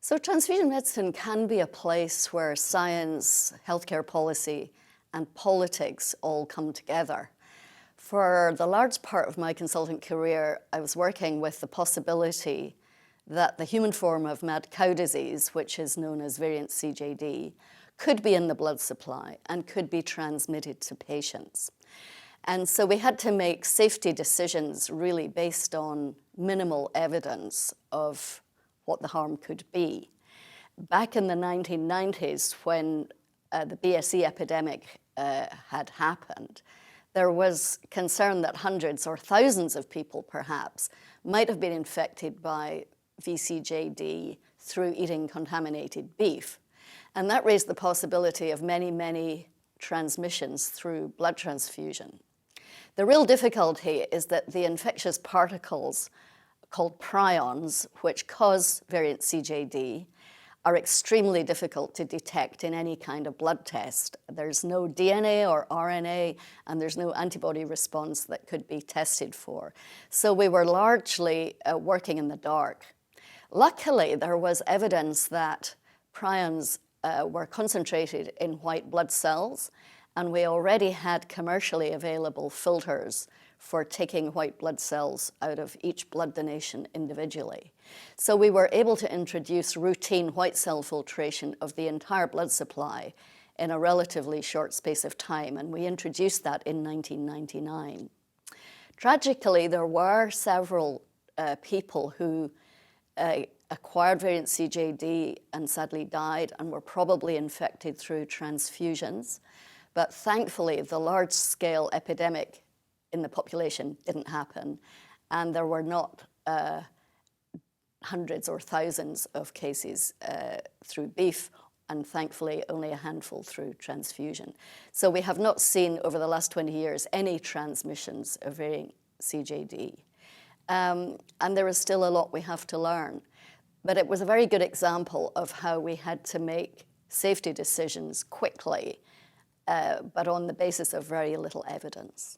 So transfusion medicine can be a place where science, healthcare policy, and politics all come together. For the large part of my consultant career, I was working with the possibility that the human form of mad cow disease, which is known as variant CJD, could be in the blood supply and could be transmitted to patients. And so we had to make safety decisions really based on minimal evidence of what the harm could be. Back in the 1990s, when the BSE epidemic had happened, there was concern that hundreds or thousands of people perhaps might have been infected by VCJD through eating contaminated beef. And that raised the possibility of many, many transmissions through blood transfusion. The real difficulty is that the infectious particles called prions, which cause variant CJD, are extremely difficult to detect in any kind of blood test. There's no DNA or RNA, and there's no antibody response that could be tested for. So we were largely working in the dark. Luckily, there was evidence that prions were concentrated in white blood cells, and we already had commercially available filters for taking white blood cells out of each blood donation individually. So we were able to introduce routine white cell filtration of the entire blood supply in a relatively short space of time, and we introduced that in 1999. Tragically, there were several people who acquired variant CJD and sadly died and were probably infected through transfusions. But thankfully, the large-scale epidemic in the population didn't happen, and there were not hundreds or thousands of cases through beef, and thankfully only a handful through transfusion. So we have not seen over the last 20 years any transmissions of variant CJD. And there is still a lot we have to learn. But it was a very good example of how we had to make safety decisions quickly, but on the basis of very little evidence.